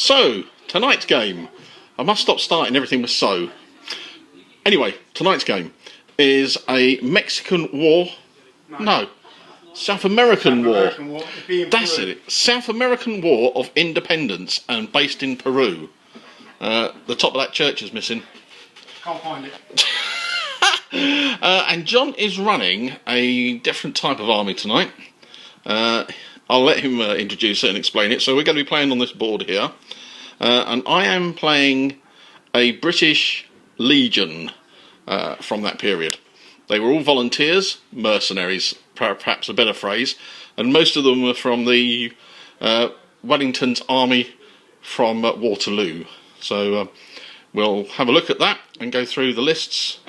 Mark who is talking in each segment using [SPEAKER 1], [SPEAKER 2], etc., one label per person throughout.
[SPEAKER 1] So, tonight's game. I must stop starting everything with so. Anyway, tonight's game is a Mexican war. No. South American War. That's it. South American War of Independence and based in Peru. The top of that church is missing.
[SPEAKER 2] Can't find it.
[SPEAKER 1] And John is running a different type of army tonight. I'll let him introduce it and explain it. So we're going to be playing on this board here. And I am playing a British Legion from that period. They were all volunteers, mercenaries, perhaps a better phrase, and most of them were from the Wellington's army from Waterloo. So we'll have a look at that and go through the lists,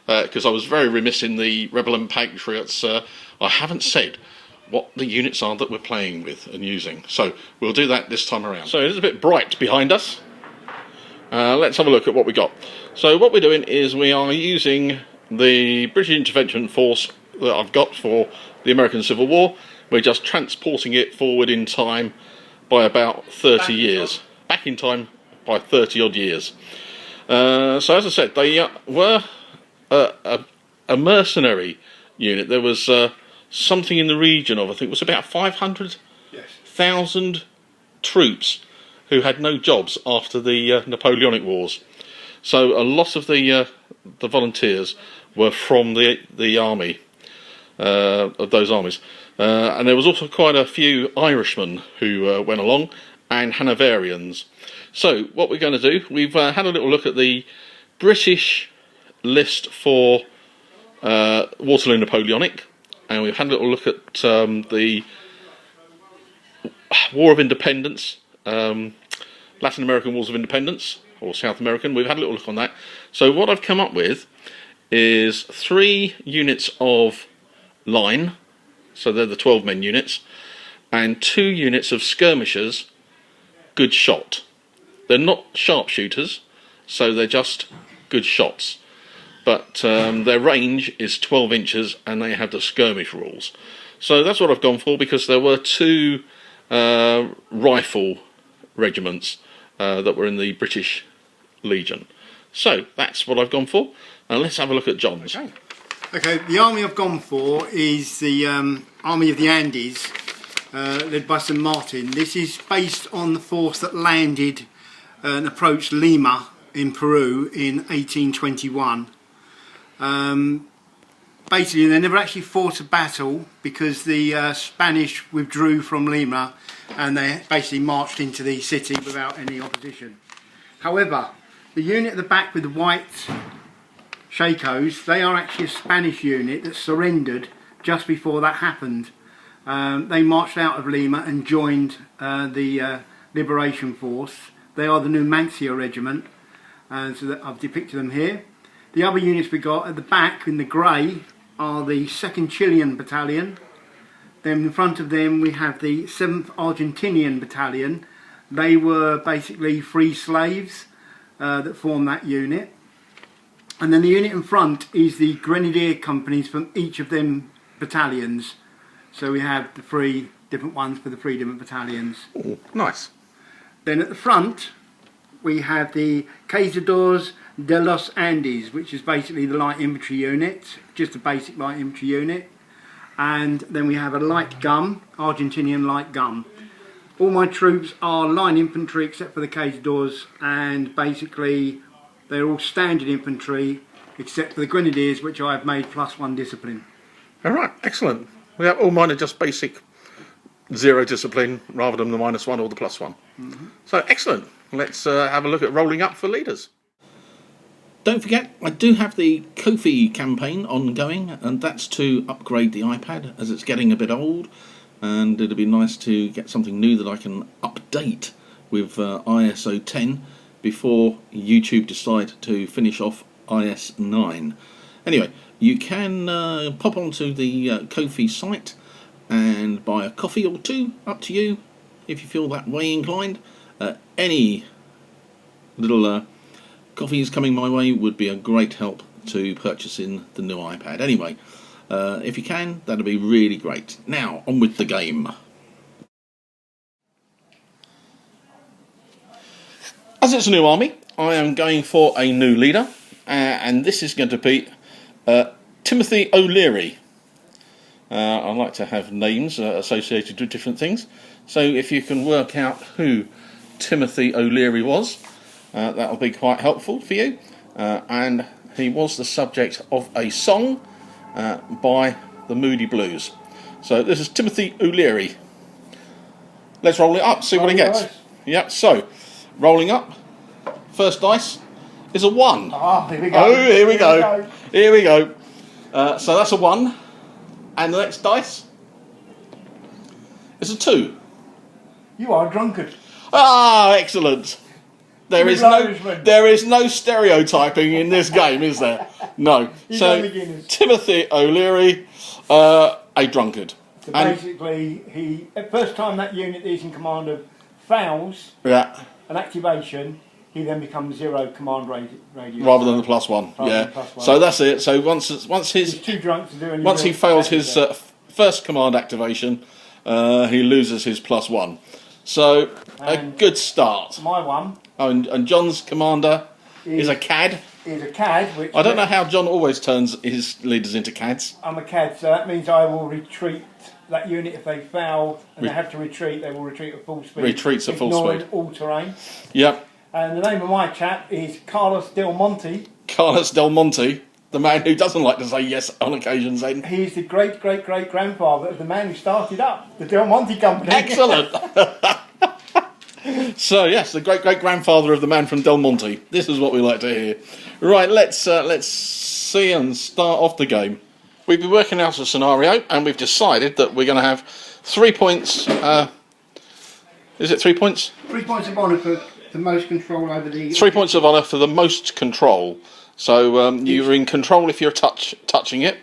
[SPEAKER 1] because I was very remiss in the Rebel and Patriots. I haven't said what the units are that we're playing with and using. So we'll do that this time around. So it is a bit bright behind us. Let's have a look at what we got. So what we're doing is we are using the British Intervention Force that I've got for the American Civil War. We're just transporting it forward in time by about 30 years. Back in time by 30 odd years. So as I said, they were a mercenary unit. There was something in the region of, I think it was about 500,000 troops who had no jobs after the Napoleonic Wars. So a lot of the volunteers were from the army, of those armies. And there was also quite a few Irishmen who went along, and Hanoverians. So what we're going to do, we've had a little look at the British list for Waterloo Napoleonic, and we've had a little look at the War of Independence, Latin American Wars of Independence, or South American. We've had a little look on that. So what I've come up with is 3 units of line, so they're the 12-men units, and 2 units of skirmishers, good shot. They're not sharpshooters, so they're just good shots. But their range is 12 inches and they have the skirmish rules. So that's what I've gone for, because there were 2 rifle regiments that were in the British Legion. So that's what I've gone for. And let's have a look at John's.
[SPEAKER 2] Okay, the army I've gone for is the Army of the Andes, led by San Martin. This is based on the force that landed and approached Lima in Peru in 1821. Basically, they never actually fought a battle because the Spanish withdrew from Lima and they basically marched into the city without any opposition. However, the unit at the back with the white shakos, they are actually a Spanish unit that surrendered just before that happened. They marched out of Lima and joined the Liberation Force. They are the Numancia Regiment, so that I've depicted them here. The other units we got at the back in the grey are the 2nd Chilean Battalion. Then in front of them we have the 7th Argentinian Battalion. They were basically free slaves that formed that unit. And then the unit in front is the Grenadier companies from each of them battalions. So we have the 3 different ones for the 3 different battalions.
[SPEAKER 1] Ooh, nice.
[SPEAKER 2] Then at the front we have the Cazadores de los Andes, which is basically the light infantry unit, just a basic light infantry unit. And then we have a light gun, Argentinian light gun. All my troops are line infantry except for the Cazadores, and basically they're all standard infantry except for the Grenadiers, which I've made +1 discipline.
[SPEAKER 1] Alright, excellent. We have all mine are just basic 0 discipline rather than the -1 or the +1. So excellent. Let's have a look at rolling up for leaders. Don't forget, I do have the Ko-fi campaign ongoing, and that's to upgrade the iPad as it's getting a bit old, and it'd be nice to get something new that I can update with ISO 10 before YouTube decide to finish off IS 9. Anyway, you can pop onto the Ko-fi site and buy a coffee or 2, up to you, if you feel that way inclined. Any little coffees coming my way would be a great help to purchasing the new iPad. Anyway, if you can, that'd be really great. Now, on with the game. As it's a new army, I am going for a new leader, and this is going to be Timothy O'Leary. I like to have names associated with different things, so if you can work out who Timothy O'Leary was, that'll be quite helpful for you. And he was the subject of a song by the Moody Blues. So this is Timothy O'Leary. Let's roll it up, see what he gets. Yep, so rolling up, first dice is a 1.
[SPEAKER 2] Oh, here we go.
[SPEAKER 1] Oh, here we go. Here we go. So that's a 1. And the next dice is a 2.
[SPEAKER 2] You are a drunkard.
[SPEAKER 1] Ah, excellent. There is no stereotyping in this game, is there? No. So Timothy O'Leary, a drunkard.
[SPEAKER 2] So basically, first time that unit is in command of fails
[SPEAKER 1] an
[SPEAKER 2] activation, he then becomes 0 command radius.
[SPEAKER 1] Rather than the +1. Yeah. So that's it. So once
[SPEAKER 2] he's too drunk to do anything.
[SPEAKER 1] Once he fails his first command activation, he loses his +1. So a good start.
[SPEAKER 2] My one.
[SPEAKER 1] Oh, and John's commander is a CAD.
[SPEAKER 2] Is a CAD. Which
[SPEAKER 1] I don't know how John always turns his leaders into CADs.
[SPEAKER 2] I'm a CAD, so that means I will retreat that unit if they fail and they have to retreat. They will retreat at full speed.
[SPEAKER 1] Retreats at full speed.
[SPEAKER 2] Ignoring all terrain.
[SPEAKER 1] Yep.
[SPEAKER 2] And the name of my chap is Carlos Del Monte.
[SPEAKER 1] Carlos Del Monte, the man who doesn't like to say yes on occasions. Then
[SPEAKER 2] he's the great grandfather of the man who started up the Del Monte Company.
[SPEAKER 1] Excellent. So yes, the great grandfather of the man from Del Monte. This is what we like to hear. Right, let's see and start off the game. We've been working out a scenario, and we've decided that we're going to have 3 points. Is it 3 points?
[SPEAKER 2] 3 points of honour for the most control over the.
[SPEAKER 1] 3 points of honour for the most control. So you're in control if you're touching it.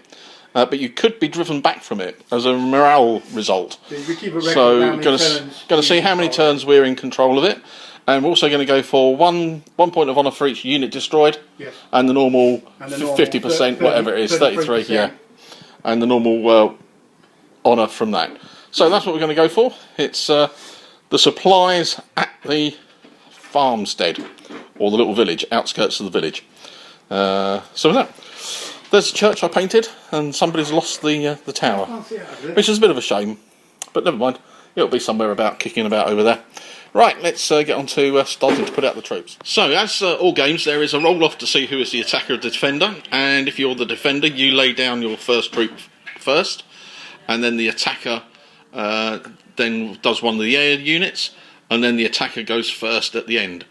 [SPEAKER 1] But you could be driven back from it as a morale result. So going to see how many turns we're in control of it, and we're also going to go for one point of honour for each unit destroyed, and the normal 50%, whatever it is, 33, yeah, and the normal honour from that. So that's what we're going to go for. It's the supplies at the farmstead, or the little village, outskirts of the village. So with that. There's a church I painted, and somebody's lost the tower, which is a bit of a shame, but never mind. It'll be somewhere about kicking about over there. Right, let's get on to starting to put out the troops. So, as all games, there is a roll-off to see who is the attacker or the defender, and if you're the defender, you lay down your first troop first, and then the attacker then does one of the air units, and then the attacker goes first at the end.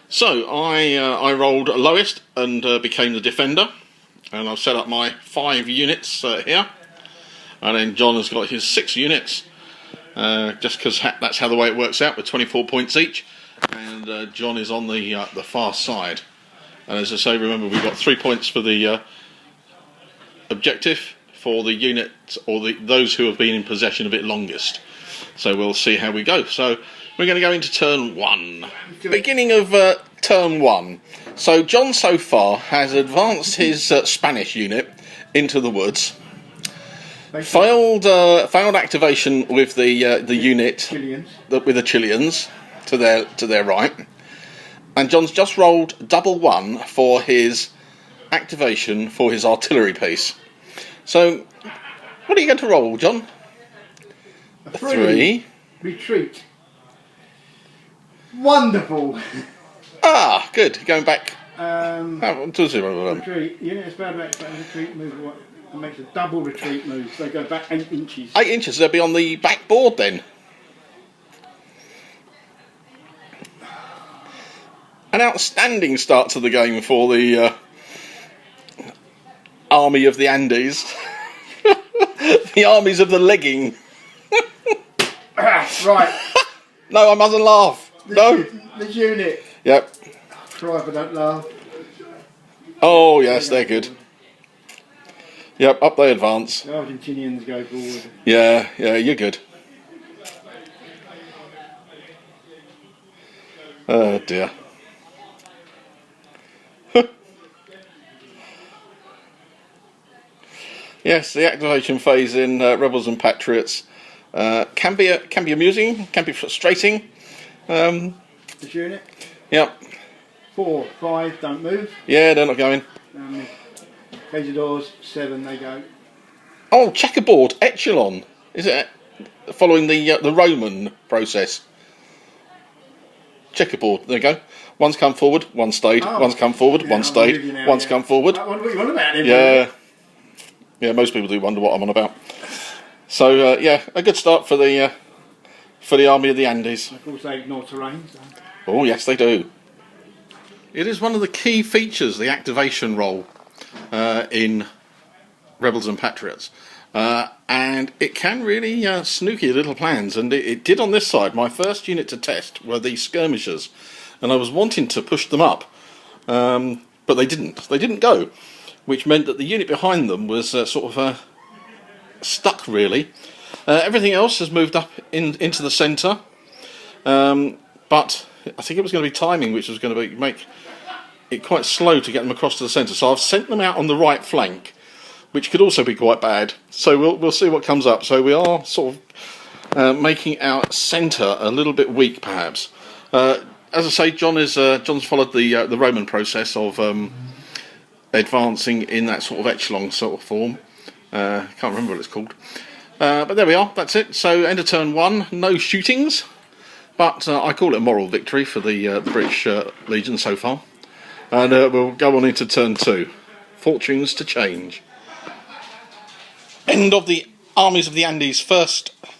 [SPEAKER 1] So, I rolled lowest and became the defender. And I've set up my 5 units here, and then John has got his 6 units, just because that's how the way it works out, with 24 points each. And John is on the far side. And as I say, remember we've got 3 points for the objective for the unit or those who have been in possession of it longest. So we'll see how we go. So we're going to go into turn 1. Beginning of turn 1. So John so far has advanced his Spanish unit into the woods. Failed activation with the unit with the Chileans to their right, and John's just rolled +1 for his activation for his artillery piece. So what are you going to roll, John?
[SPEAKER 2] A 3. Retreat. Wonderful.
[SPEAKER 1] Ah, good. Going back.
[SPEAKER 2] To 0. Retreat. Unit is bad back retreat move. It makes a double retreat move. So they go back 8 inches.
[SPEAKER 1] 8 inches. They'll be on the back board then. An outstanding start to the game for the army of the Andes. The armies of the legging.
[SPEAKER 2] Right.
[SPEAKER 1] No, I mustn't laugh.
[SPEAKER 2] This unit.
[SPEAKER 1] Yep.
[SPEAKER 2] Try if I don't laugh.
[SPEAKER 1] Oh yes, they're good. Yep, up they advance.
[SPEAKER 2] The Argentinians go forward.
[SPEAKER 1] Yeah, you're good. Oh dear. Yes, the activation phase in Rebels and Patriots can be amusing, can be frustrating.
[SPEAKER 2] This unit?
[SPEAKER 1] Yep.
[SPEAKER 2] 4, 5, don't move.
[SPEAKER 1] Yeah, they're not going.
[SPEAKER 2] Cazadors, 7, they go.
[SPEAKER 1] Oh, checkerboard, echelon. Is it following the Roman process? Checkerboard, there you go. One's come forward, one stayed.
[SPEAKER 2] Oh.
[SPEAKER 1] One's come forward,
[SPEAKER 2] Yeah,
[SPEAKER 1] one stayed. One's come forward.
[SPEAKER 2] I wonder what you're on about then.
[SPEAKER 1] Yeah. Yeah, most people do wonder what I'm on about. So, yeah, a good start for the Army of the Andes.
[SPEAKER 2] Of course, they ignore terrain. So.
[SPEAKER 1] Oh, yes, they do. It is one of the key features, the activation role in Rebels and Patriots. And it can really snooky little plans, and it did on this side. My first unit to test were the skirmishers, and I was wanting to push them up, but they didn't. They didn't go, which meant that the unit behind them was sort of stuck, really. Everything else has moved up into the centre, but I think it was going to be timing, which was going to make it quite slow to get them across to the centre. So I've sent them out on the right flank, which could also be quite bad. So we'll see what comes up. So we are sort of making our centre a little bit weak, perhaps. As I say, John's followed the Roman process of advancing in that sort of echelon sort of form. Can't remember what it's called. But there we are. That's it. So end of turn 1, no shootings, but I call it a moral victory for the British Legion so far. And we'll go on into turn 2. Fortunes to change. End of the Armies of the Andes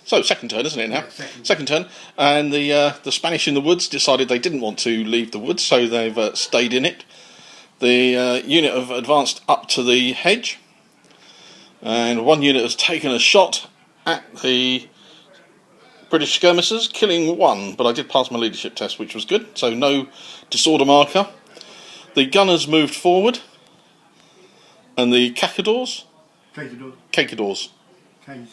[SPEAKER 1] second turn, isn't it now?
[SPEAKER 2] Yeah,
[SPEAKER 1] second turn. And the Spanish in the woods decided they didn't want to leave the woods, so they've stayed in it. The unit have advanced up to the hedge, and one unit has taken a shot at the British skirmishers, killing one, but I did pass my leadership test, which was good, so no disorder marker. The gunners moved forward, and the Cazadors.
[SPEAKER 2] Cazadors.
[SPEAKER 1] Yeah.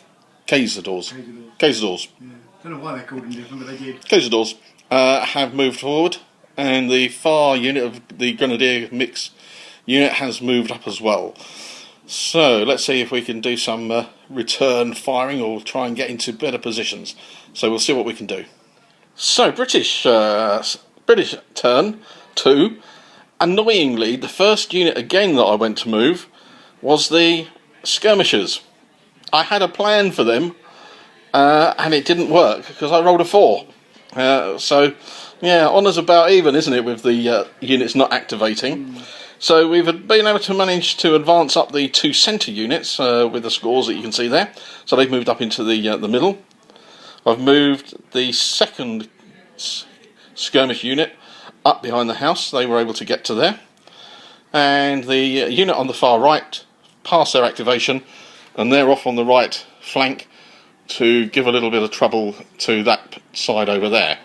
[SPEAKER 2] Don't know why they called them different, but they did.
[SPEAKER 1] Cazadors have moved forward, and the far unit of the Grenadier mix unit has moved up as well. So let's see if we can do some return firing or try and get into better positions. So we'll see what we can do. So British turn 2. Annoyingly, the first unit again that I went to move was the skirmishers. I had a plan for them, and it didn't work because I rolled a 4. So, yeah, honour's about even, isn't it, with the units not activating. So we've been able to manage to advance up the 2 centre units with the scores that you can see there. So they've moved up into the middle. I've moved the second skirmish unit up behind the house. They were able to get to there. And the unit on the far right passed their activation, and they're off on the right flank to give a little bit of trouble to that side over there.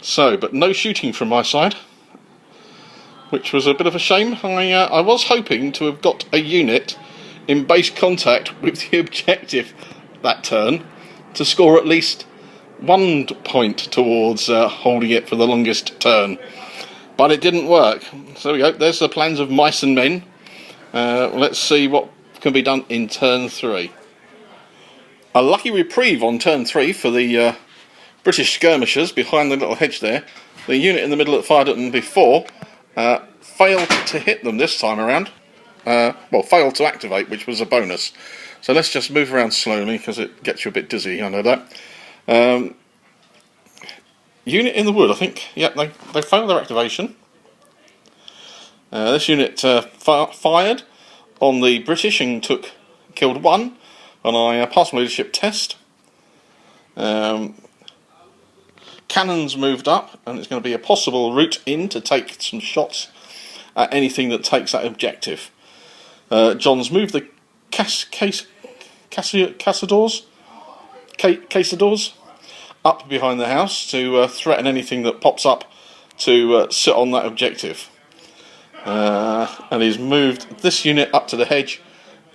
[SPEAKER 1] So, but no shooting from my side, which was a bit of a shame. I was hoping to have got a unit in base contact with the objective that turn to score at least 1 point towards holding it for the longest turn. But it didn't work. So there we go, there's the plans of mice and men. Let's see what can be done in turn 3. A lucky reprieve on turn 3 for the British skirmishers behind the little hedge there. The unit in the middle that fired at them before failed to hit them this time around. Failed to activate, which was a bonus. So let's just move around slowly because it gets you a bit dizzy, I know that. Unit in the wood, I think. Yeah, they failed their activation. This unit fired on the British and killed 1, and I passed my leadership test. Cannons moved up, and it's going to be a possible route in to take some shots at anything that takes that objective. John's moved the Cazadors up behind the house to threaten anything that pops up to sit on that objective. And he's moved this unit up to the hedge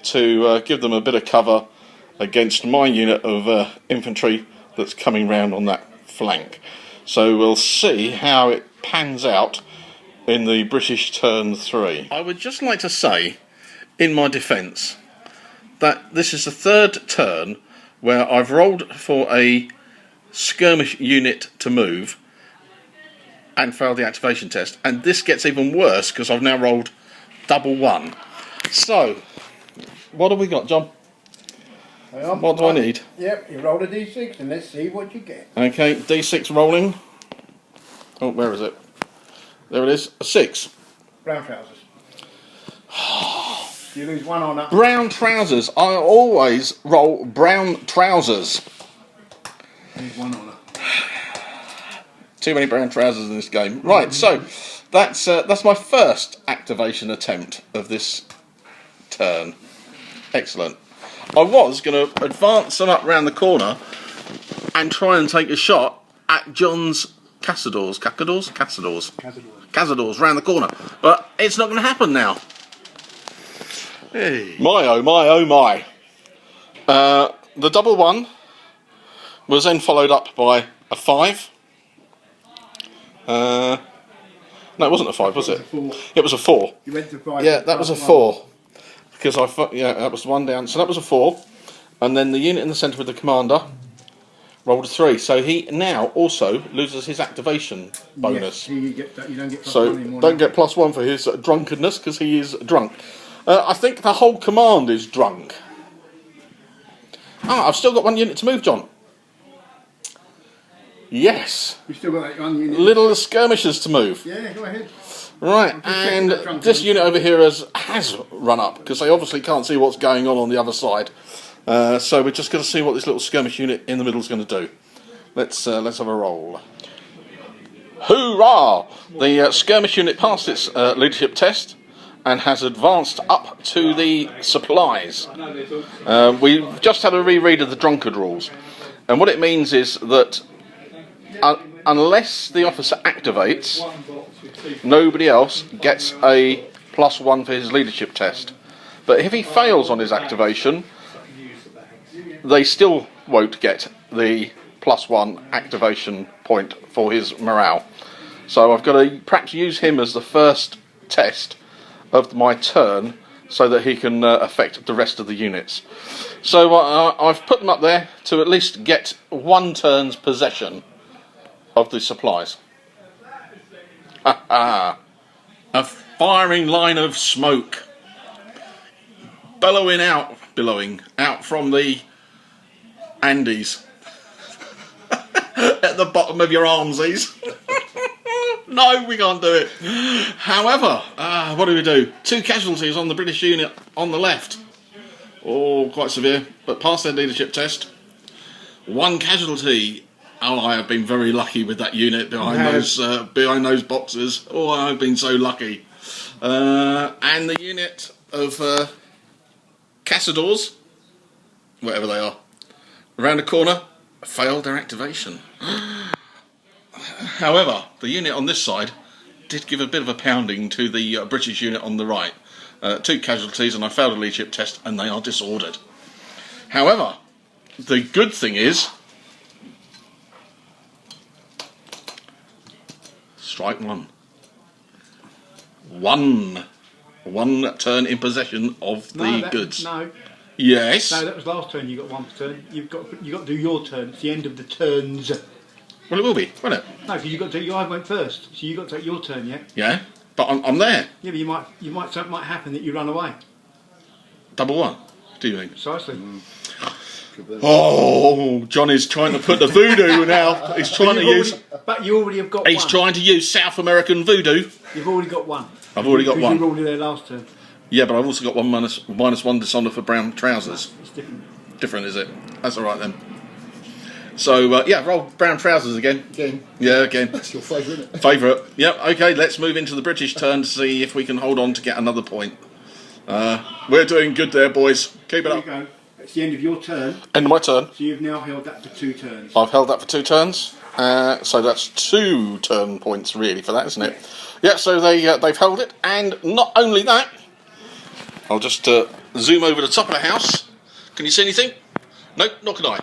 [SPEAKER 1] to give them a bit of cover against my unit of infantry that's coming round on that flank. So we'll see how it pans out in the British turn 3. I would just like to say, in my defence, that this is the 3rd turn where I've rolled for a skirmish unit to move, and failed the activation test. And this gets even worse because I've now rolled double 1. So, what have we got, John? What do I need?
[SPEAKER 2] Yep, you roll a d6 and let's see what you get.
[SPEAKER 1] Okay, d6 rolling. Oh, where is it? There it is, a 6.
[SPEAKER 2] Brown trousers. You lose 1 on that.
[SPEAKER 1] Brown trousers. I always roll brown trousers.
[SPEAKER 2] Lose 1 on it.
[SPEAKER 1] Too many brown trousers in this game. Right, so that's my first activation attempt of this turn. Excellent. I was going to advance them up round the corner and try and take a shot at John's Cazadors round the corner, but it's not going to happen now.
[SPEAKER 2] Hey.
[SPEAKER 1] My oh my oh my. The double 1 was then followed up by a 5. No, it wasn't a 5, was it? It was a 4.
[SPEAKER 2] You went to 5.
[SPEAKER 1] Yeah, that was a 4. Because that was 1 down. So that was a 4. And then the unit in the centre with the commander rolled a 3. So he now also loses his activation bonus.
[SPEAKER 2] Yes, you don't get plus
[SPEAKER 1] So
[SPEAKER 2] 1 anymore.
[SPEAKER 1] don't get +1 for his drunkenness because he is drunk. I think the whole command is drunk. I've still got 1 unit to move, John. Yes.
[SPEAKER 2] You've still got that 1 unit.
[SPEAKER 1] Little skirmishers to move.
[SPEAKER 2] Yeah, go ahead.
[SPEAKER 1] Right, and this unit over here has run up because they obviously can't see what's going on the other side. So we're just going to see what this little skirmish unit in the middle is going to do. Let's have a roll. Hoorah! The skirmish unit passed its leadership test and has advanced up to the supplies. We've just had a reread of the drunkard rules, and what it means is that unless the officer activates, nobody else gets a +1 for his leadership test. But if he fails on his activation, they still won't get the +1 activation point for his morale. So I've got to perhaps use him as the first test of my turn so that he can affect the rest of the units. So I've put them up there to at least get 1 turn's possession of the supplies. A firing line of smoke billowing out from the Andes at the bottom of your armsies. No, we can't do it. However, what do we do? 2 casualties on the British unit on the left. Oh, quite severe, but passed their leadership test. 1 casualty. Oh, I have been very lucky with that unit behind those boxes. Oh, I've been so lucky. And the unit of Cazadors, whatever they are, around the corner, failed their activation. However, the unit on this side did give a bit of a pounding to the British unit on the right. 2 casualties, and I failed a leadership test, and they are disordered. However, the good thing is, strike 1. 1 turn in possession of the goods.
[SPEAKER 2] No.
[SPEAKER 1] Yes.
[SPEAKER 2] No, that was last turn. You got 1 per turn. You got to do your turn. It's the end of the turns.
[SPEAKER 1] Well, it will be, won't it?
[SPEAKER 2] No, because you got to. I went first, so you got to take your turn. Yeah.
[SPEAKER 1] Yeah, but I'm there.
[SPEAKER 2] Yeah, but something might happen that you run away.
[SPEAKER 1] Double 1. Do you mean?
[SPEAKER 2] Precisely.
[SPEAKER 1] Oh, Johnny's trying to put the voodoo now. He's trying to use.
[SPEAKER 2] But you already have got 1.
[SPEAKER 1] He's trying to use South American voodoo.
[SPEAKER 2] You've already got 1.
[SPEAKER 1] I've already got 1.
[SPEAKER 2] You rolled it there last turn.
[SPEAKER 1] Yeah, but I've also got -1 dishonour for brown trousers.
[SPEAKER 2] It's different.
[SPEAKER 1] Different, is it? That's all right then. So yeah, roll brown trousers again.
[SPEAKER 2] Again.
[SPEAKER 1] Yeah, again.
[SPEAKER 2] That's your favourite, isn't it?
[SPEAKER 1] Favourite. Yep. Okay, let's move into the British turn to see if we can hold on to get another point. We're doing good there, boys. Keep it up.
[SPEAKER 2] There you go. It's the end of your turn.
[SPEAKER 1] End of my turn.
[SPEAKER 2] So you've now held that for 2 turns.
[SPEAKER 1] I've held that for 2 turns. So that's 2 turn points really for that, isn't it? Yeah. So they've held it, and not only that, I'll just zoom over the top of the house. Can you see anything? Nope, not can I.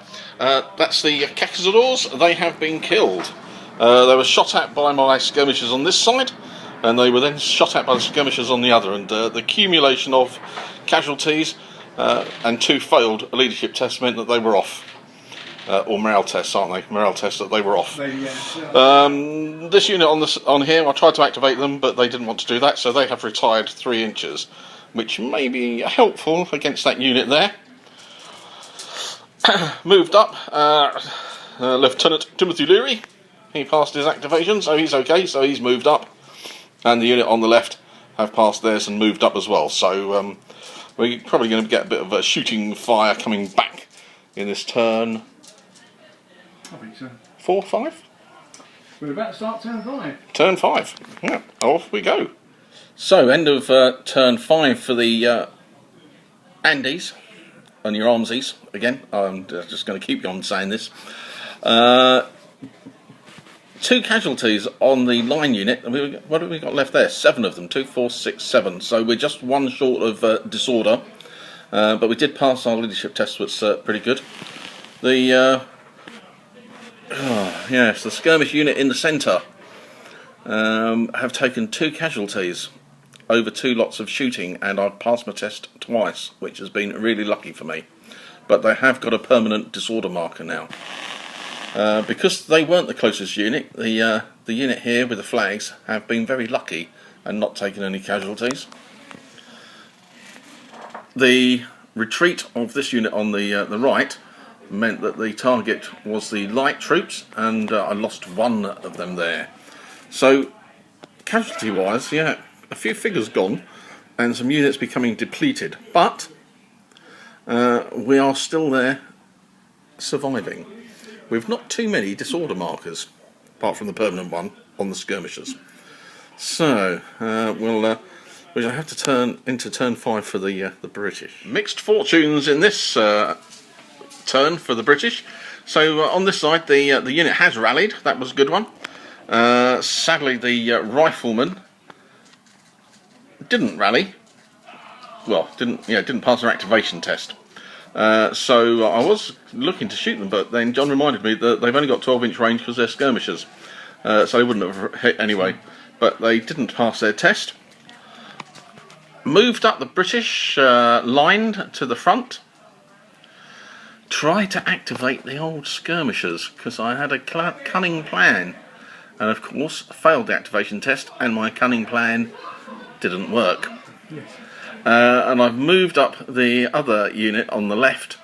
[SPEAKER 1] That's the Cazadors. They have been killed. They were shot at by my skirmishers on this side, and they were then shot at by the skirmishers on the other. And the accumulation of casualties and 2 failed leadership tests meant that they were off. or morale tests, aren't they? Morale tests that they were off.
[SPEAKER 2] Yeah.
[SPEAKER 1] This unit on here, I tried to activate them, but they didn't want to do that, so they have retired 3 inches, which may be helpful against that unit there. Moved up, Lieutenant Timothy Leary. He passed his activation, so he's okay, so he's moved up. And the unit on the left have passed theirs and moved up as well, so we're probably going to get a bit of a shooting fire coming back in this turn.
[SPEAKER 2] I think so.
[SPEAKER 1] 4, 5?
[SPEAKER 2] We're about to start turn 5.
[SPEAKER 1] Turn 5. Yeah, off we go. So, end of turn 5 for the Andes and your armsies. Again, I'm just going to keep on saying this. 2 casualties on the line unit. What have we got left there? 7 of them. 2, 4, 6, 7. So we're just 1 short of disorder. But we did pass our leadership test, which was pretty good. The yes, the skirmish unit in the centre have taken 2 casualties over 2 lots of shooting, and I've passed my test twice, which has been really lucky for me. But they have got a permanent disorder marker now. Because they weren't the closest unit, the unit here with the flags have been very lucky and not taken any casualties. The retreat of this unit on the right meant that the target was the light troops, and I lost 1 of them there. So, casualty-wise, yeah, a few figures gone, and some units becoming depleted. But we are still there, surviving. We've not too many disorder markers, apart from the permanent one on the skirmishers. So we'll have to turn into turn 5 for the British. Mixed fortunes in this turn for the British. So on this side, the unit has rallied. That was a good one. Sadly, the rifleman didn't rally. Well, didn't pass their activation test. So I was looking to shoot them, but then John reminded me that they've only got 12-inch range because they're skirmishers, so they wouldn't have hit anyway. But they didn't pass their test. Moved up the British, lined to the front. Tried to activate the old skirmishers because I had a cunning plan, and of course failed the activation test, and my cunning plan didn't work.
[SPEAKER 2] Yes.
[SPEAKER 1] And I've moved up the other unit on the left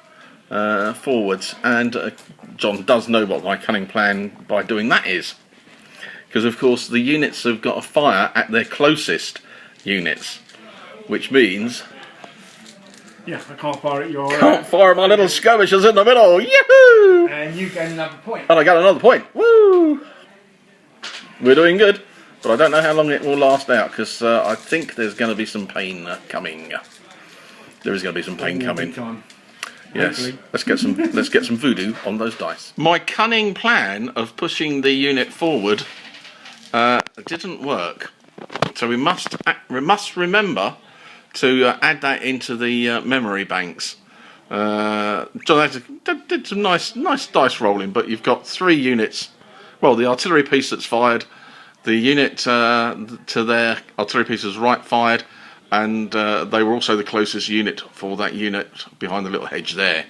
[SPEAKER 1] forwards, and John does know what my cunning plan by doing that is, because of course the units have got to fire at their closest units, which means
[SPEAKER 2] yeah, I can't fire at your
[SPEAKER 1] can't fire my little skirmishers in the middle. Yahoo!
[SPEAKER 2] and you gain another point.
[SPEAKER 1] And I got another point. Woo! We're doing good. But I don't know how long it will last out, because I think there's going to be some pain coming. There is going to be some pain coming.
[SPEAKER 2] Time.
[SPEAKER 1] Yes.
[SPEAKER 2] Hopefully.
[SPEAKER 1] Let's get some voodoo on those dice. My cunning plan of pushing the unit forward didn't work. So we must remember to add that into the memory banks. John did some nice dice rolling, but you've got 3 units. Well, the artillery piece that's fired. The unit to their artillery pieces right fired, and they were also the closest unit for that unit behind the little hedge there.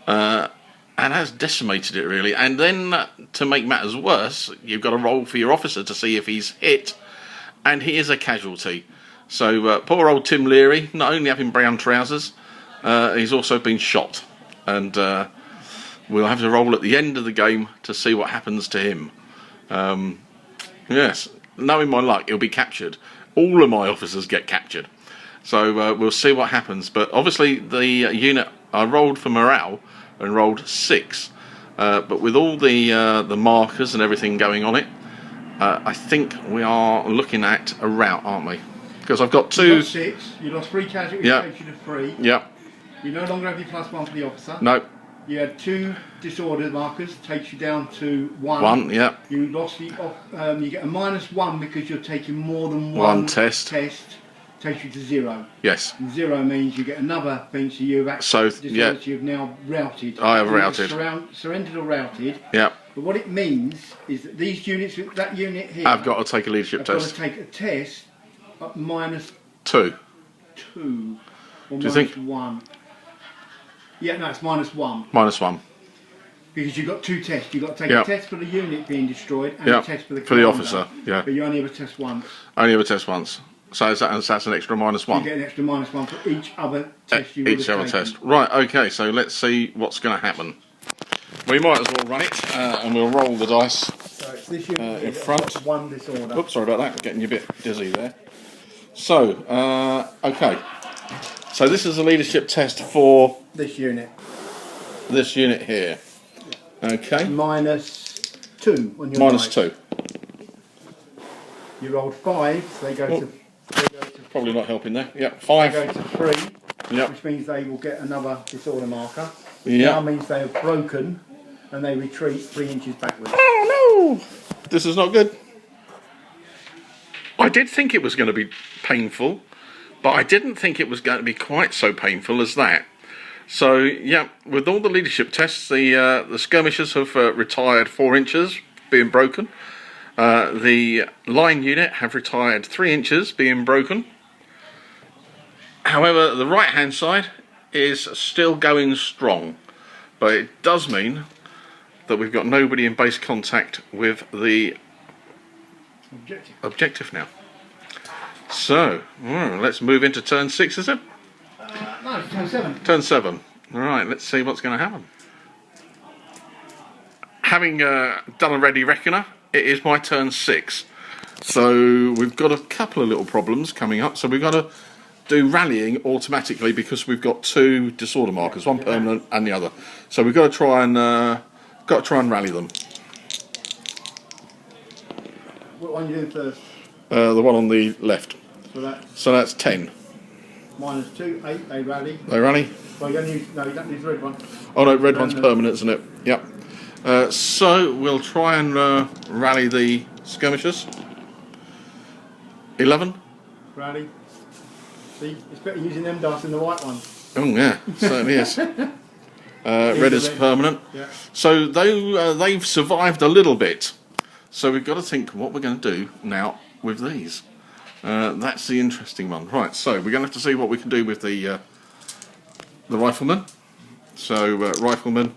[SPEAKER 1] And has decimated it really. And then to make matters worse, you've got to roll for your officer to see if he's hit, and he is a casualty. So poor old Tim Leary, not only having brown trousers, he's also been shot. And we'll have to roll at the end of the game to see what happens to him. Yes, knowing my luck, he'll be captured. All of my officers get captured. So we'll see what happens. But obviously the unit, I rolled for morale and rolled 6. But with all the markers and everything going on it, I think we are looking at a rout, aren't we? Because I've got 2...
[SPEAKER 2] You lost 6, you lost 3 casualties,
[SPEAKER 1] Yep.
[SPEAKER 2] takes you to 3.
[SPEAKER 1] Yep.
[SPEAKER 2] You no longer have your +1 for the officer.
[SPEAKER 1] No.
[SPEAKER 2] You had 2 disorder markers, takes you down to 1.
[SPEAKER 1] 1, yep.
[SPEAKER 2] You lost the you get a -1 because you're taking more than
[SPEAKER 1] One
[SPEAKER 2] one
[SPEAKER 1] test.
[SPEAKER 2] Takes you to 0.
[SPEAKER 1] Yes.
[SPEAKER 2] And 0 means you get another thing, so you've actually you've now routed.
[SPEAKER 1] I have routed.
[SPEAKER 2] Surrendered or routed.
[SPEAKER 1] Yep.
[SPEAKER 2] But what it means is that these units, that unit here,
[SPEAKER 1] I've got to take a leadership
[SPEAKER 2] have
[SPEAKER 1] test.
[SPEAKER 2] got to take a test at -2
[SPEAKER 1] 2.
[SPEAKER 2] or
[SPEAKER 1] Do you think?
[SPEAKER 2] -1. Yeah, no, it's -1.
[SPEAKER 1] -1.
[SPEAKER 2] Because you've got two tests. You've got to take
[SPEAKER 1] Yep.
[SPEAKER 2] a test for the unit being destroyed and
[SPEAKER 1] Yep.
[SPEAKER 2] a test for the
[SPEAKER 1] For the
[SPEAKER 2] commander.
[SPEAKER 1] officer, yeah.
[SPEAKER 2] But you only ever test once.
[SPEAKER 1] Only ever test once. So that's an extra -1.
[SPEAKER 2] You get an extra -1 for each other test you would
[SPEAKER 1] Each
[SPEAKER 2] have
[SPEAKER 1] other
[SPEAKER 2] taken.
[SPEAKER 1] test. Right, okay, so let's see what's going to happen. We might as well run it, and we'll roll the dice.
[SPEAKER 2] So it's this unit
[SPEAKER 1] In
[SPEAKER 2] that's
[SPEAKER 1] front.
[SPEAKER 2] got one disorder.
[SPEAKER 1] Oops, sorry about that, getting you a bit dizzy there. So, okay. So this is a leadership test for
[SPEAKER 2] This unit.
[SPEAKER 1] this unit here. Okay.
[SPEAKER 2] -2 on your
[SPEAKER 1] Minus
[SPEAKER 2] dice.
[SPEAKER 1] 2.
[SPEAKER 2] You rolled 5, so they go
[SPEAKER 1] Oh.
[SPEAKER 2] to
[SPEAKER 1] Probably not helping there. Yep,
[SPEAKER 2] they
[SPEAKER 1] 5.
[SPEAKER 2] go to 3,
[SPEAKER 1] Yep.
[SPEAKER 2] which means they will get another disorder marker. Which
[SPEAKER 1] Yep.
[SPEAKER 2] now means they have broken and they retreat 3 inches backwards.
[SPEAKER 1] Oh no! This is not good. I did think it was going to be painful, but I didn't think it was going to be quite so painful as that. So, yeah, with all the leadership tests, the skirmishers have retired 4 inches, being broken. The line unit have retired 3 inches, being broken. However, the right-hand side is still going strong, but it does mean that we've got nobody in base contact with the objective now. So, let's move into turn 6, is it?
[SPEAKER 2] No, it's turn 7.
[SPEAKER 1] Turn 7. Alright, let's see what's going to happen. Having done a ready reckoner, it is my turn 6. So we've got a couple of little problems coming up. So we've got to do rallying automatically because we've got 2 disorder markers, one permanent and the other. So we've got to try and rally them.
[SPEAKER 2] What one are you doing first?
[SPEAKER 1] The one on the left.
[SPEAKER 2] So
[SPEAKER 1] that's 10.
[SPEAKER 2] -2, 8, they rally.
[SPEAKER 1] They rally.
[SPEAKER 2] Well, you don't use the red one.
[SPEAKER 1] Oh no, red one's permanent, isn't it? Yep. So we'll try and rally the skirmishers. 11.
[SPEAKER 2] Rally. See, it's better using them dice than the white one.
[SPEAKER 1] Oh yeah, certainly is. Red is permanent.
[SPEAKER 2] Yeah.
[SPEAKER 1] So they've survived a little bit. So we've got to think what we're going to do now with these. That's the interesting one. Right, so we're going to have to see what we can do with the rifleman. So rifleman,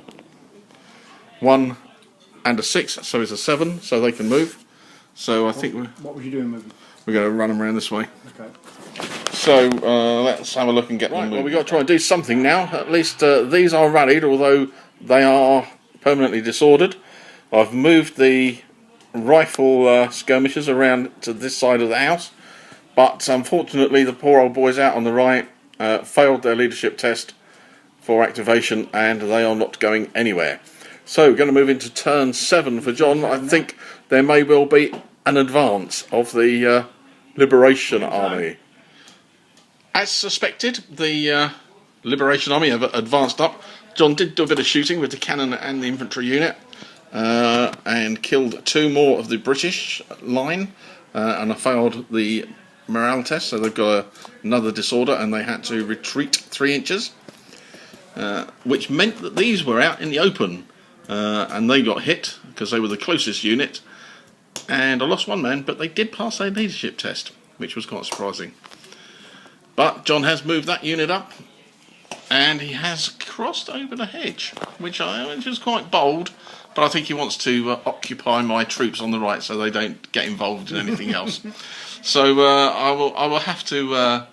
[SPEAKER 1] 1 and a 6, so it's a 7, so they can move. So I think
[SPEAKER 2] What was you doing with them?
[SPEAKER 1] we're going to run them around this way.
[SPEAKER 2] Okay.
[SPEAKER 1] So let's have a look and get them moving. Well, we've got to try and do something now. At least these are rallied, although they are permanently disordered. I've moved the rifle skirmishers around to this side of the house, but unfortunately the poor old boys out on the right failed their leadership test for activation, and they are not going anywhere. So we're going to move into turn 7 for John. I think there may well be an advance of the Liberation Army. As suspected, the Liberation Army have advanced up. John did do a bit of shooting with the cannon and the infantry unit, and killed 2 more of the British line, and I failed the morale test, so they've got another disorder and they had to retreat 3 inches, which meant that these were out in the open, and they got hit because they were the closest unit, and I lost 1 man, but they did pass their leadership test, which was quite surprising. But John has moved that unit up, and he has crossed over the hedge, which is quite bold, but I think he wants to occupy my troops on the right so they don't get involved in anything else. So I will have to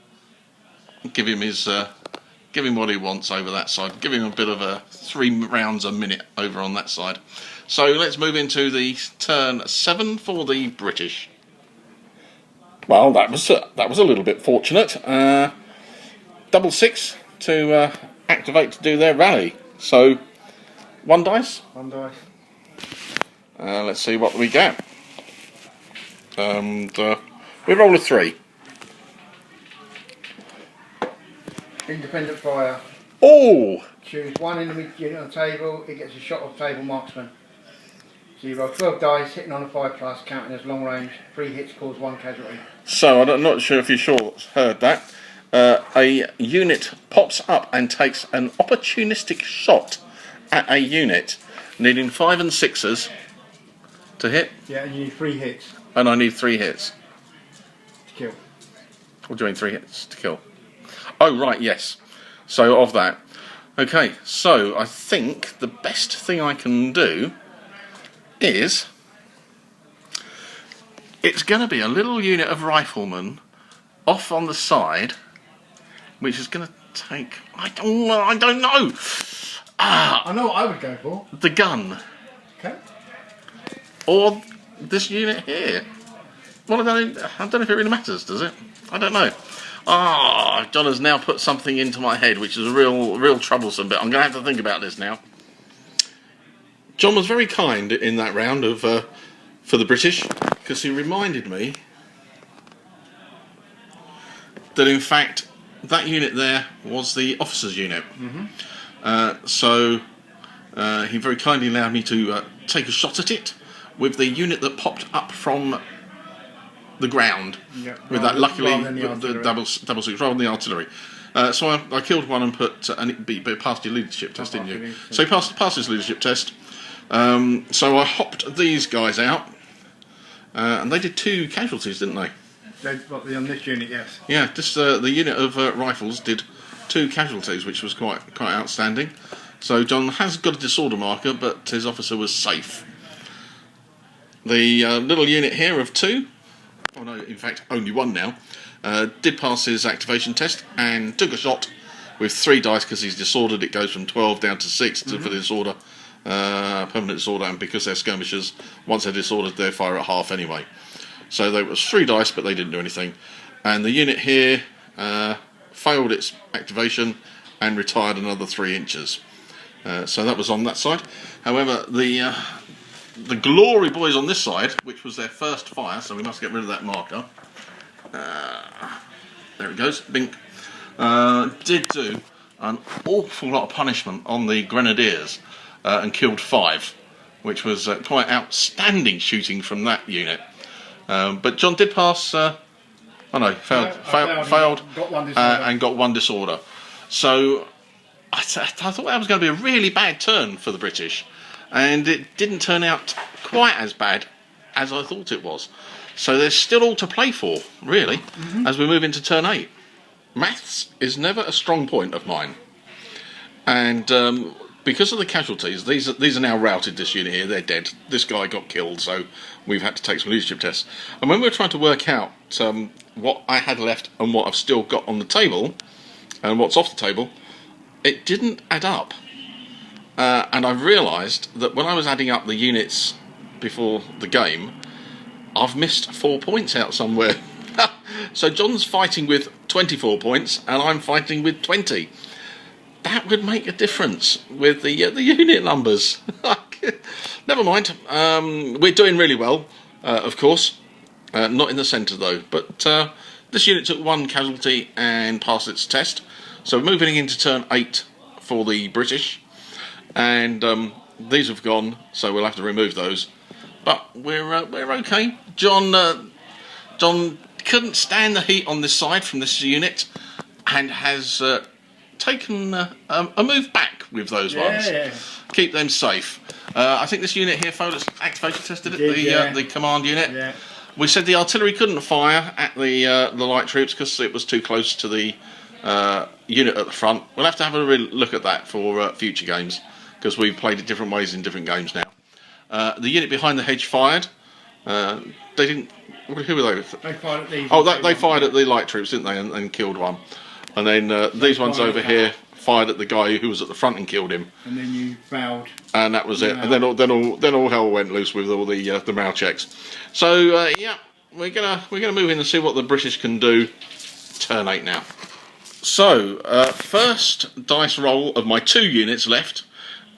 [SPEAKER 1] give him what he wants over that side. Give him a bit of a 3 rounds a minute over on that side. So let's move into the turn 7 for the British. Well, that was a little bit fortunate. Double 6 to activate to do their rally. So 1 dice.
[SPEAKER 2] 1 dice.
[SPEAKER 1] Let's see what we get. And we roll a 3.
[SPEAKER 2] Independent fire.
[SPEAKER 1] Oh!
[SPEAKER 2] Choose 1 enemy unit on the table, it gets a shot off table marksman. So you roll 12 dice, hitting on a 5+, counting as long range, 3 hits cause 1 casualty.
[SPEAKER 1] So I'm not sure if you heard that. A unit pops up and takes an opportunistic shot at a unit, needing 5 and 6s to hit.
[SPEAKER 2] Yeah, and you need 3 hits
[SPEAKER 1] And I need 3 hits.
[SPEAKER 2] to kill.
[SPEAKER 1] What do you mean 3 hits to kill? Oh right, yes. So of that, Okay, so I think the best thing I can do is... It's going to be a little unit of riflemen off on the side, which is going to take... I don't know.
[SPEAKER 2] I know what I would go for.
[SPEAKER 1] The gun.
[SPEAKER 2] Okay.
[SPEAKER 1] Or this unit here. Well, I don't know if it really matters, does it? I don't know. John has now put something into my head, which is a real troublesome bit. I'm going to have to think about this now. John was very kind in that round of for the British, because he reminded me that in fact that unit there was the officers' unit. So he very kindly allowed me to take a shot at it with the unit that popped up from the ground, with that luckily with the double six rather than the artillery. So I killed one and it passed your leadership test, didn't you? So he passed his leadership test. So I hopped these guys out, and they did 2 casualties, didn't they?
[SPEAKER 2] On this unit, yes.
[SPEAKER 1] Yeah, just the unit of rifles did 2 casualties, which was quite outstanding. So John has got a disorder marker, but his officer was safe. The little unit here of 2, oh no, in fact only 1 now, did pass his activation test and took a shot with 3 dice because he's disordered. It goes from 12 down to 6 for the disorder, permanent disorder, and because they're skirmishers, once they're disordered they fire at half anyway. So there was 3 dice, but they didn't do anything. And the unit here failed its activation and retired another 3 inches. So that was on that side. However, the Glory Boys on this side, which was their first fire, so we must get rid of that marker. There it goes, bink. Did do an awful lot of punishment on the Grenadiers and killed 5, which was quite outstanding shooting from that unit. But John did pass. Failed, and got 1 disorder. So I thought that was going to be a really bad turn for the British, and it didn't turn out quite as bad as I thought it was. So there's still all to play for, really, as we move into turn 8. Maths is never a strong point of mine, and because of the casualties, these are now routed. This unit here, they're dead. This guy got killed, so we've had to take some leadership tests. And when we were trying to work out what I had left and what I've still got on the table and what's off the table, it didn't add up. And I realised that when I was adding up the units before the game, I've missed 4 points out somewhere. So John's fighting with 24 points and I'm fighting with 20. That would make a difference with the unit numbers. Never mind. We're doing really well, of course. Not in the centre though. But this unit took 1 casualty and passed its test. So we're moving into turn 8 for the British. And these have gone, so we'll have to remove those. But we're okay. John couldn't stand the heat on this side from this unit, and has taken a move back with those ones. Yeah. Keep them safe. I think this unit here failed its activation test, did it? The command unit. Yeah. We said the artillery couldn't fire at the light troops because it was too close to the unit at the front. We'll have to have a real look at that for future games, because we've played it different ways in different games now. The unit behind the hedge fired. They didn't. Who were they? They fired at these. Oh, they fired at the light troops, didn't they? And killed 1. And then these ones over here fired at the guy who was at the front and killed him. And then you fouled. And that was it. And then all hell went loose with all the morale checks. So yeah, we're gonna move in and see what the British can do. Turn 8 now. So first dice roll of my 2 units left,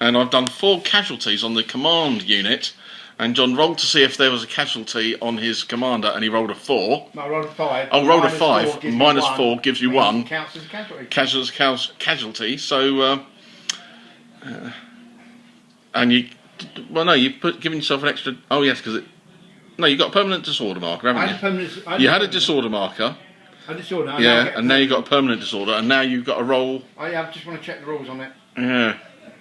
[SPEAKER 1] and I've done 4 casualties on the command unit. And John rolled to see if there was a casualty on his commander, and he rolled a 4. No, I rolled a 5. Oh, rolled a 5. Minus 4 gives you 1. Counts as a casualty. Casualty. So, and you, well, no, you've given yourself an extra. Oh yes, because no, you got a permanent disorder marker, haven't you? You had a disorder marker. A disorder. Yeah, and now you've got a permanent disorder, and now you've got a roll. Oh yeah, I just want to check the rules on it. Yeah,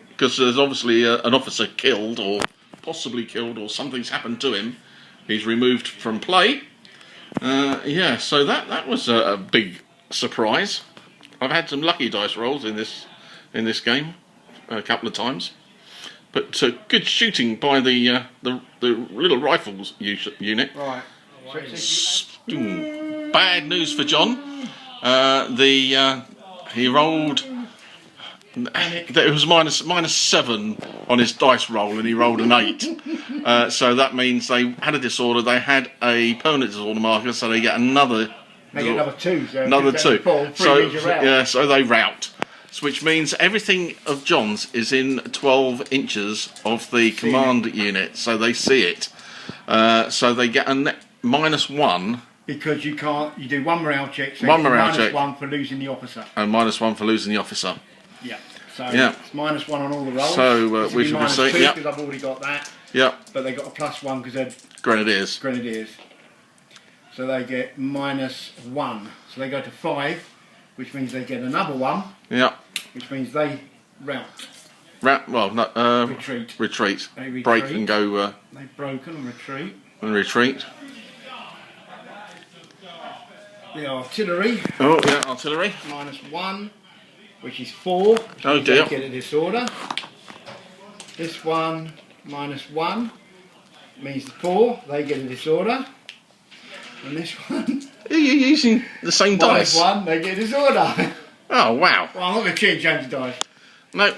[SPEAKER 1] because there's obviously an officer killed or possibly killed, or something's happened to him. He's removed from play. Yeah, so that was a big surprise. I've had some lucky dice rolls in this in this game a couple of times. But good shooting by the little rifles unit.
[SPEAKER 2] Right.
[SPEAKER 1] Bad news for John. He rolled. It was -7 on his dice roll, and he rolled an 8. So that means they had a disorder. They had a permanent disorder marker, so they get another.
[SPEAKER 2] They get another 2. So
[SPEAKER 1] another 2.
[SPEAKER 2] So
[SPEAKER 1] so they rout. Which means everything of John's is in 12 inches of the command unit, so they see it. So they get a -1.
[SPEAKER 2] Because you can't. You do one morale check. So
[SPEAKER 1] one morale check.
[SPEAKER 2] -1 for losing the officer.
[SPEAKER 1] And -1 for losing the officer.
[SPEAKER 2] Yeah. So it's -1 on all the rolls.
[SPEAKER 1] So we should be saying,
[SPEAKER 2] yeah. Because I've already got that.
[SPEAKER 1] Yeah.
[SPEAKER 2] But they got a +1 because they're
[SPEAKER 1] Grenadiers.
[SPEAKER 2] So they get -1. So they go to 5, which means they get another 1.
[SPEAKER 1] Yeah.
[SPEAKER 2] Which means they rout.
[SPEAKER 1] Well, no,
[SPEAKER 2] retreat.
[SPEAKER 1] They retreat. Break and go.
[SPEAKER 2] They've broken and retreat. The artillery.
[SPEAKER 1] Oh yeah, artillery.
[SPEAKER 2] -1, which is 4.
[SPEAKER 1] Oh dear.
[SPEAKER 2] They get a disorder. This one -1 means the 4. They get a disorder. And this one.
[SPEAKER 1] You're using the same dice.
[SPEAKER 2] -1. They get a disorder.
[SPEAKER 1] Oh wow.
[SPEAKER 2] Well, I'm not going to change the dice.
[SPEAKER 1] No.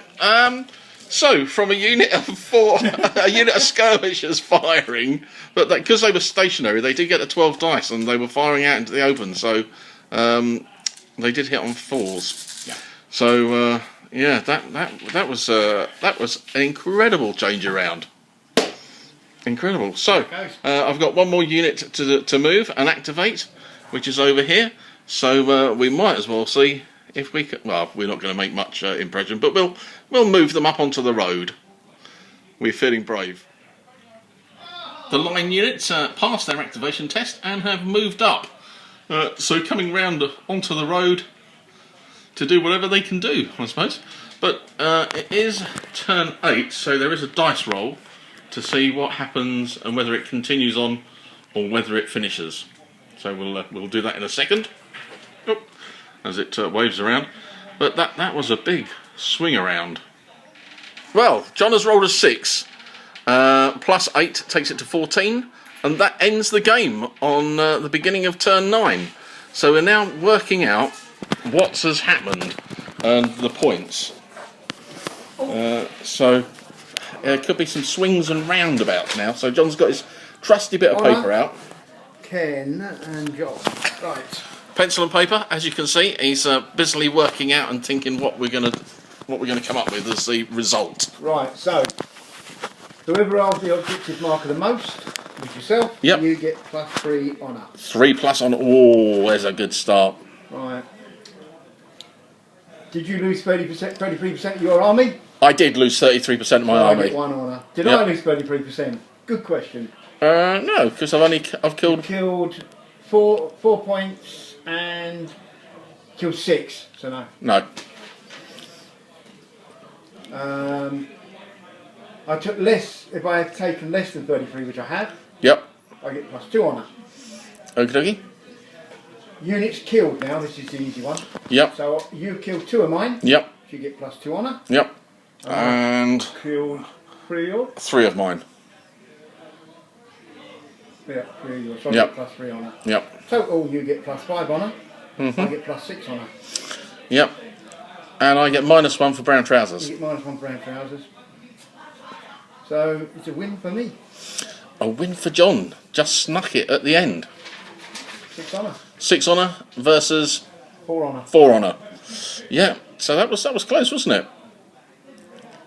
[SPEAKER 1] So from a unit of 4, a unit of skirmishers firing, but because they were stationary, they did get a 12 dice, and they were firing out into the open. So they did hit on 4s.
[SPEAKER 2] Yeah.
[SPEAKER 1] So yeah, that was an incredible change around. Incredible. So I've got one more unit to move and activate, which is over here. So we might as well see if we can. Well, we're not going to make much impression, but we'll move them up onto the road. We're feeling brave. The line units passed their activation test and have moved up. So coming round onto the road to do whatever they can do, I suppose. But it is turn 8, so there is a dice roll to see what happens and whether it continues on or whether it finishes. So we'll do that in a second. Oh, as it waves around. But that was a big swing around. Well, John has rolled a 6. +8 takes it to 14, and that ends the game on the beginning of turn 9. So we're now working out what has happened and the points. So there could be some swings and roundabouts now. So John's got his trusty bit of paper out.
[SPEAKER 2] Ken and John. Right.
[SPEAKER 1] Pencil and paper. As you can see, he's busily working out and thinking what we're going to come up with as the result.
[SPEAKER 2] Right. So whoever rolls the objective marker the most, with yourself,
[SPEAKER 1] yep.
[SPEAKER 2] You get +3 honour.
[SPEAKER 1] 3+ on. Oh, there's a good start.
[SPEAKER 2] Right. Did you lose 33% of your army?
[SPEAKER 1] I did lose 33% of my army.
[SPEAKER 2] I get 1 honour. Did I lose 33%? Good question.
[SPEAKER 1] No, because I've killed.
[SPEAKER 2] You killed 4 points and killed 6. So no.
[SPEAKER 1] No.
[SPEAKER 2] I took less. If I have taken less than 33, which I have.
[SPEAKER 1] Yep.
[SPEAKER 2] I get +2 honour.
[SPEAKER 1] Okie dokie.
[SPEAKER 2] Units killed now. This is the easy one.
[SPEAKER 1] Yep.
[SPEAKER 2] So you killed 2 of mine.
[SPEAKER 1] Yep.
[SPEAKER 2] So you get +2 honour.
[SPEAKER 1] Yep. And
[SPEAKER 2] killed 3 of.
[SPEAKER 1] 3 of mine.
[SPEAKER 2] Yeah, 3 of yours. So
[SPEAKER 1] yep.
[SPEAKER 2] I get +3 honour.
[SPEAKER 1] Yep.
[SPEAKER 2] Total, you get +5 honour. I get +6 honour.
[SPEAKER 1] Yep. And I get -1 for brown trousers.
[SPEAKER 2] You get -1 brown trousers. So it's a win for me.
[SPEAKER 1] A win for John. Just snuck it at the end.
[SPEAKER 2] 6 honour.
[SPEAKER 1] 6 honour versus
[SPEAKER 2] 4 honour.
[SPEAKER 1] 4 honour. Yeah. So that was close, wasn't it?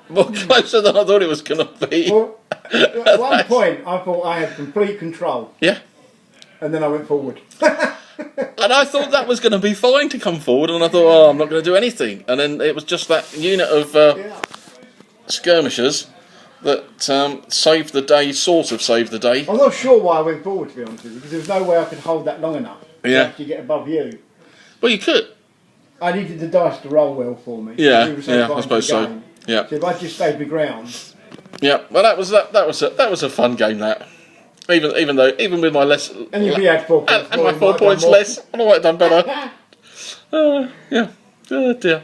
[SPEAKER 1] More closer than I thought it was going to be.
[SPEAKER 2] Well, at one point I thought I had complete control.
[SPEAKER 1] Yeah.
[SPEAKER 2] And then I went forward.
[SPEAKER 1] And I thought that was going to be fine to come forward, and I thought, oh, I'm not going to do anything. And then it was just that unit of skirmishers that saved the day, sort of saved the day.
[SPEAKER 2] I'm not sure why I went forward, to be honest with you, because there's no way I could hold that long enough to actually get above you.
[SPEAKER 1] Well, you could.
[SPEAKER 2] I needed the dice to roll well for me.
[SPEAKER 1] Yeah, I suppose so. Yeah.
[SPEAKER 2] So if I just stayed my ground.
[SPEAKER 1] Yeah, well, that was a fun game. That even with my less.
[SPEAKER 2] And if you had 4 points,
[SPEAKER 1] and my 4 points less, I might have done better. Yeah. Oh dear.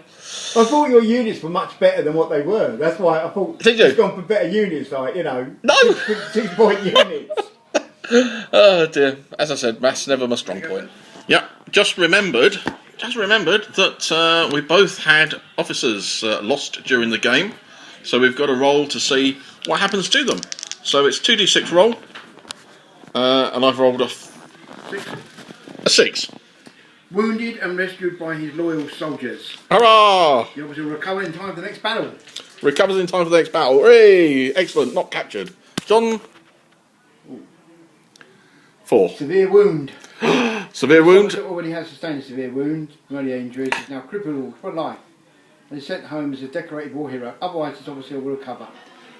[SPEAKER 2] I thought your units were much better than what they were. That's why I thought
[SPEAKER 1] Did you?
[SPEAKER 2] it's gone for better units, like, you know.
[SPEAKER 1] No!
[SPEAKER 2] 6-point units.
[SPEAKER 1] Oh dear. As I said, maths never my strong point. Yeah, just remembered that we both had officers lost during the game, so we've got to roll to see what happens to them. So it's 2d6 roll, and I've rolled a 6.
[SPEAKER 2] Wounded and rescued by his loyal soldiers.
[SPEAKER 1] Hurrah!
[SPEAKER 2] You obviously recover in time for the next battle.
[SPEAKER 1] Recovers in time for the next battle. Hey, excellent. Not captured. John. 4.
[SPEAKER 2] Severe wound.
[SPEAKER 1] Severe wound.
[SPEAKER 2] Soldier already has sustained a severe wound. Early injuries. Is now crippled for life. And is sent home as a decorated war hero. Otherwise, his officer will recover,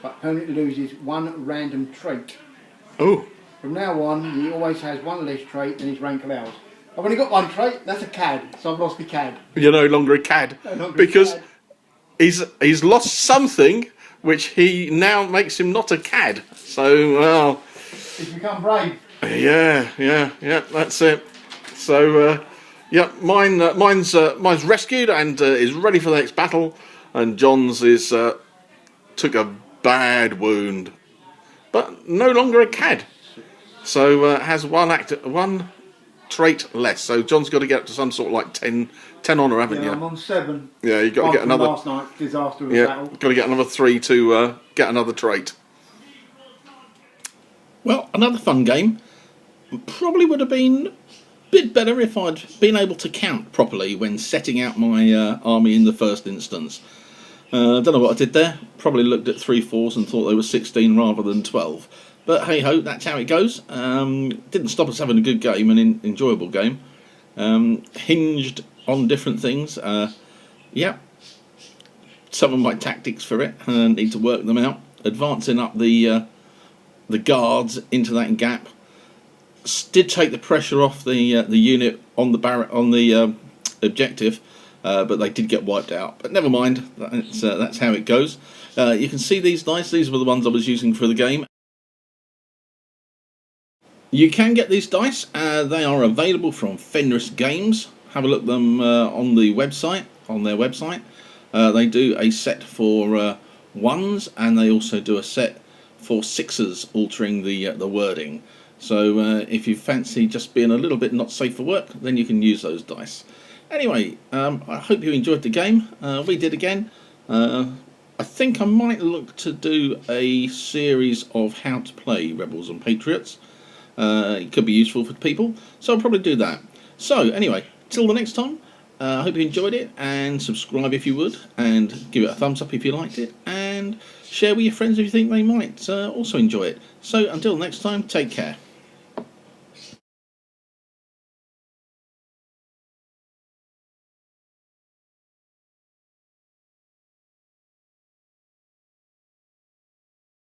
[SPEAKER 2] but permanently loses 1 random trait.
[SPEAKER 1] Oh.
[SPEAKER 2] From now on, he always has 1 less trait than his rank allows. I've only got 1 trait. That's a cad. So I've lost my cad.
[SPEAKER 1] You're no longer a cad.
[SPEAKER 2] No longer
[SPEAKER 1] because
[SPEAKER 2] a cad.
[SPEAKER 1] he's lost something which he now makes him not a cad. So, well.
[SPEAKER 2] He's become brave.
[SPEAKER 1] Yeah, that's it. So, mine's rescued and is ready for the next battle, and John's is took a bad wound, but no longer a cad. So has 1 trait less. So John's got to get up to some sort of like 10 honour, haven't you?
[SPEAKER 2] I'm on 7.
[SPEAKER 1] Yeah, you've got to get another.
[SPEAKER 2] Last night's disaster of battle.
[SPEAKER 1] Got to get another 3 to get another trait. Well, another fun game. Probably would have been a bit better if I'd been able to count properly when setting out my army in the first instance. Don't know what I did there. Probably looked at 3 4s and thought they were 16 rather than 12. But hey ho, that's how it goes. Didn't stop us having a good game, an enjoyable game. Hinged on different things. Some of my tactics for it. Need to work them out. Advancing up the guards into that gap. Did take the pressure off the unit on the objective, but they did get wiped out. But never mind, that's how it goes. You can see these dice. These were the ones I was using for the game. You can get these dice. They are available from Fenris Games. Have a look at them on their website. They do a set for 1s, and they also do a set for 6s, altering the wording. So if you fancy just being a little bit not safe for work, then you can use those dice. Anyway, I hope you enjoyed the game. We did again. I think I might look to do a series of how to play Rebels and Patriots. It could be useful for people, so I'll probably do that. So anyway, till the next time, I hope you enjoyed it, and subscribe if you would, and give it a thumbs up if you liked it, and share with your friends if you think they might also enjoy it. So until next time, take care.